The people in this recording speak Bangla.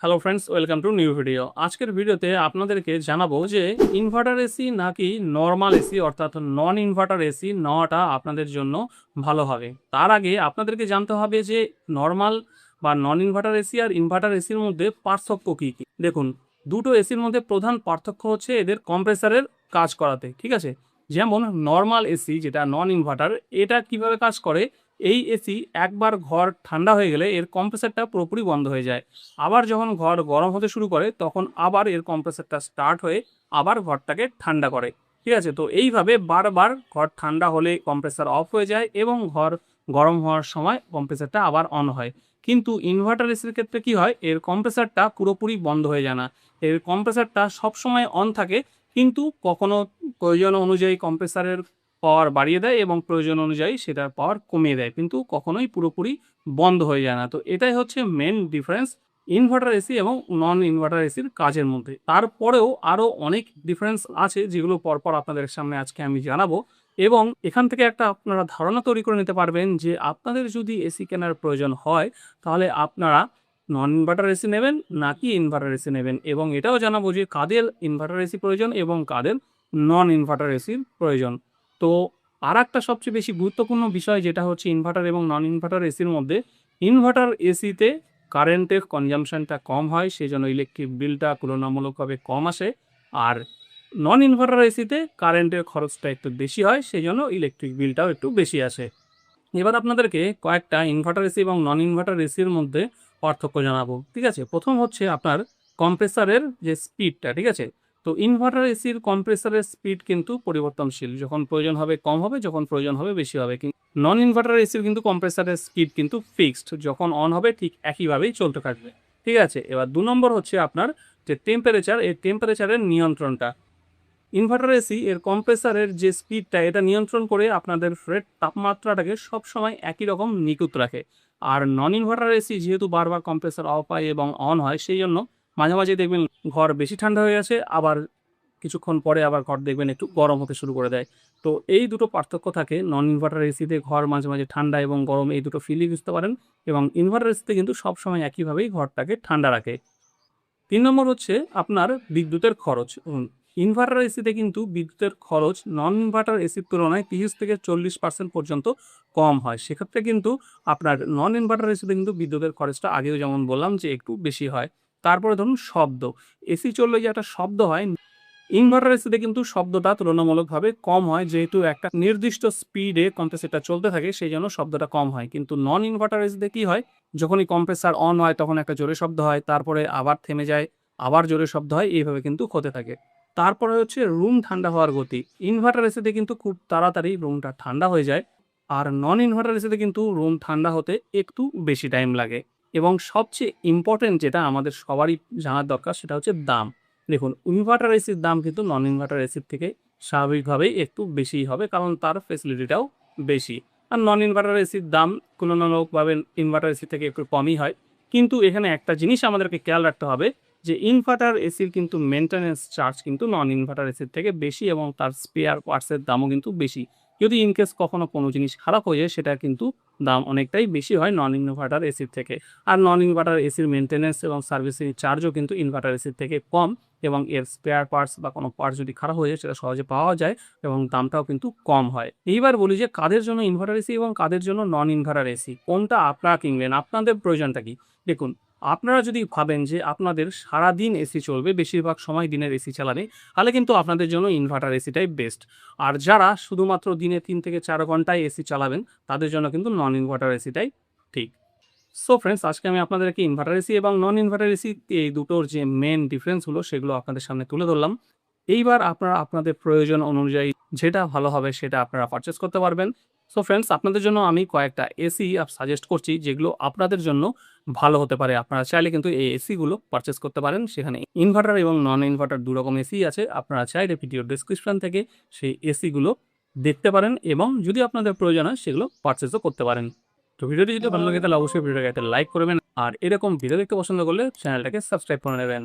Hello friends, welcome to new video. আজকের ভিডিওতে আপনাদেরকে জানাবো যে ইনভার্টার এসি নাকি নর্মাল এসি অর্থাৎ নন ইনভার্টার এসি নেওয়াটা আপনাদের জন্য ভালো হবে। তার আগে আপনাদেরকে জানতে হবে যে নর্মাল বা নন ইনভার্টার এসি আর ইনভার্টার এসির মধ্যে পার্থক্য কী কী। দেখুন, দুটো এসির মধ্যে প্রধান পার্থক্য হচ্ছে এদের কম্প্রেসারের কাজ করাতে, ঠিক আছে। যেমন নর্মাল এসি যেটা নন ইনভার্টার, এটা কিভাবে কাজ করে, এই এসি একবার ঘর ঠান্ডা হয়ে গেলে এর কম্প্রেসারটা পুরোপুরি বন্ধ হয়ে যায়। আবার যখন ঘর গরম হতে শুরু করে তখন আবার এর কম্প্রেসারটা স্টার্ট হয়ে আবার ঘরটাকে ঠান্ডা করে, ঠিক আছে। তো এইভাবে বারবার ঘর ঠান্ডা হলে কম্প্রেসার অফ হয়ে যায় এবং ঘর গরম হওয়ার সময় কম্প্রেসারটা আবার অন হয়। কিন্তু ইনভার্টার এসির ক্ষেত্রে কি হয়, এর কম্প্রেসারটা পুরোপুরি বন্ধ হয়ে যায় না। এর কম্প্রেসারটা সবসময় অন থাকে, কিন্তু কখনো প্রয়োজন অনুযায়ী কম্প্রেসারের পাওয়ার বাড়িয়ে দেয় এবং প্রয়োজন অনুযায়ী সেটার পাওয়ার কমিয়ে দেয়, কিন্তু কখনোই পুরোপুরি বন্ধ হয়ে যায় না। তো এটাই হচ্ছে মেন ডিফারেন্স ইনভার্টার এসি এবং নন ইনভার্টার এসির কাজের মধ্যে। তারপরেও আরও অনেক ডিফারেন্স আছে যেগুলো পরপর আপনাদের সামনে আজকে আমি জানাবো, এবং এখান থেকে একটা আপনারা ধারণা তৈরি করে নিতে পারবেন যে আপনাদের যদি এসি কেনার প্রয়োজন হয় তাহলে আপনারা নন ইনভার্টার এসি নেবেন নাকি ইনভার্টার এসি নেবেন, এবং এটাও জানাবো যে কাদের ইনভার্টার এসি প্রয়োজন এবং কাদের নন ইনভার্টার এসির প্রয়োজন। তো আর একটা সবচেয়ে বেশি গুরুত্বপূর্ণ বিষয় যেটা হচ্ছে ইনভার্টার এবং নন ইনভার্টার এসির মধ্যে, ইনভার্টার এসিতে কারেন্টের কনজামশনটা কম হয়, সেই জন্য ইলেকট্রিক বিলটা তুলনামূলকভাবে কম আসে। আর নন ইনভার্টার এসিতে কারেন্টের খরচটা একটু বেশি হয়, সেই জন্য ইলেকট্রিক বিলটাও একটু বেশি আসে। এবার আপনাদেরকে কয়েকটা ইনভার্টার এসি এবং নন ইনভার্টার এসির মধ্যে পার্থক্য জানাবো, ঠিক আছে। প্রথম হচ্ছে আপনার কম্প্রেসারের যে স্পিডটা, ঠিক আছে। তো ইনভার্টার এসির কম্প্রেসারের স্পিড কিন্তু পরিবর্তনশীল, যখন প্রয়োজন হবে কম হবে, যখন প্রয়োজন হবে বেশি হবে। কিন্তু নন ইনভার্টার এসির কিন্তু কম্প্রেসারের স্পিড কিন্তু ফিক্সড, যখন অন হবে ঠিক একইভাবেই চলতে থাকবে, ঠিক আছে। এবার 2 নম্বর হচ্ছে আপনার যে টেম্পারেচার, এই টেম্পারেচারের নিয়ন্ত্রণটা। ইনভার্টার এসি এর কম্প্রেসারের যে স্পিডটা, এটা নিয়ন্ত্রণ করে আপনাদের ফ্রেড তাপমাত্রাটাকে সবসময় একই রকম নিখুঁত রাখে। আর নন ইনভার্টার এসি যেহেতু বারবার কম্প্রেসার অফ হয় এবং অন হয়, সেই জন্য মাঝে মাঝে দেখবেন ঘর বেশি ঠান্ডা হয়ে গেছে, আবার কিছুক্ষণ পরে আবার ঘর দেখবেন একটু গরম হতে শুরু করে দেয়। তো এই দুটো পার্থক্য থাকে। নন ইনভার্টার এসিতে ঘর মাঝে মাঝে ঠান্ডা এবং গরম এই দুটো ফিলই বুঝতে পারেন, এবং ইনভার্টার এসিতে কিন্তু সবসময় একইভাবেই ঘরটাকে ঠান্ডা রাখে। 3 নম্বর হচ্ছে আপনার বিদ্যুতের খরচ। ইনভার্টার এসিতে কিন্তু বিদ্যুতের খরচ নন ইনভার্টার এসির তুলনায় 30 থেকে 40% পর্যন্ত কম হয়। সেক্ষেত্রে কিন্তু আপনার নন ইনভার্টার এসিতে কিন্তু বিদ্যুতের খরচটা আগেও যেমন বললাম যে একটু বেশি হয়। তারপরে ধরুন শব্দ, এসি চললে যে একটা শব্দ হয়, ইনভার্টার এসিতে কিন্তু শব্দটা তুলনামূলকভাবে কম হয়, যেহেতু একটা নির্দিষ্ট স্পিডে কম্প্রেসারটা চলতে থাকে, সেই জন্য শব্দটা কম হয়। কিন্তু নন ইনভার্টার এসিতে কি হয়, যখনই কম্প্রেসার অন হয় তখন একটা জোরে শব্দ হয়, তারপরে আবার থেমে যায়, আবার জোরে শব্দ হয়, এইভাবে কিন্তু হতে থাকে। তারপরে হচ্ছে রুম ঠান্ডা হওয়ার গতি। ইনভার্টার এসিতে কিন্তু খুব তাড়াতাড়ি রুমটা ঠান্ডা হয়ে যায়, আর নন ইনভার্টার এসিতে কিন্তু রুম ঠান্ডা হতে একটু বেশি টাইম লাগে। এবং সবচেয়ে ইম্পর্টেন্ট যেটা আমাদের সবারই জানার দরকার, সেটা হচ্ছে দাম। দেখুন, ইনভার্টার এসির দাম কিন্তু নন ইনভার্টার এসির থেকে স্বাভাবিকভাবেই একটু বেশিই হবে, কারণ তার ফেসিলিটিটাও বেশি। আর নন ইনভার্টার এসির দাম তুলনামূলকভাবে ইনভার্টার এসি থেকে একটু কমই হয়। কিন্তু এখানে একটা জিনিস আমাদেরকে খেয়াল রাখতে হবে, যে ইনভার্টার এসির কিন্তু মেনটেন্যান্স চার্জ কিন্তু নন ইনভার্টার এসির থেকে বেশি, এবং তার স্পেয়ার পার্টসের দামও কিন্তু বেশি। যদি ইনকেস কখনো কোনো জিনিস খারাপ হয়ে যায়, সেটা কিন্তু দাম অনেকটাই বেশি হয় নন ইনভার্টার এসির থেকে। আর নন ইনভার্টার এসির মেনটেন্যান্স এবং সার্ভিসিং চার্জও কিন্তু ইনভার্টার এসির থেকে কম, এবং এর স্পেয়ার পার্টস বা কোনো পার্টস যদি খারাপ হয়ে যায় সেটা সহজে পাওয়া যায়, এবং দামটাও কিন্তু কম হয়। এইবার বলি যে কাদের জন্য ইনভার্টার এসি এবং কাদের জন্য নন ইনভার্টার এসি, কোনটা আপনারা কিনবেন, আপনাদের প্রয়োজনটা কি। দেখুন, আপনারা যদি ভাবেন যে আপনাদের সারাদিন এসি চলবে, বেশিরভাগ সময় দিনের এসি চালাবে, তাহলে কিন্তু আপনাদের জন্য ইনভার্টার এসিটাই বেস্ট। আর যারা শুধুমাত্র দিনে 3 থেকে 4 ঘন্টায় এসি চালাবেন, তাদের জন্য কিন্তু নন ইনভার্টার এসিটাই ঠিক। সো ফ্রেন্ডস, আজকে আমি আপনাদেরকে ইনভার্টার এসি এবং নন ইনভার্টার এসি এই দুটোর যে মেন ডিফারেন্সগুলো সেগুলো আপনাদের সামনে তুলে ধরলাম। এইবার আপনারা আপনাদের প্রয়োজন অনুযায়ী যেটা ভালো হবে সেটা আপনারা পারচেস করতে পারবেন। সো ফ্রেন্ডস, আপনাদের জন্য আমি কয়েকটা এসি সাজেস্ট করছি যেগুলো আপনাদের জন্য ভালো হতে পারে। আপনারা চাইলে কিন্তু এই এসিগুলো পারচেস করতে পারেন। সেখানে ইনভার্টার এবং নন ইনভার্টার দুরকম এসি আছে। আপনারা চাইলে ভিডিও ডেসক্রিপশন থেকে সেই এসিগুলো দেখতে পারেন, এবং যদি আপনাদের প্রয়োজন হয় সেগুলো পারচেসও করতে পারেন। তো ভিডিওটি যদি ভালো লাগে তাহলে অবশ্যই ভিডিওটাকে একটা লাইক করবেন, আর এরকম ভিডিও দেখতে পছন্দ করলে চ্যানেলটাকে সাবস্ক্রাইব করে নেবেন।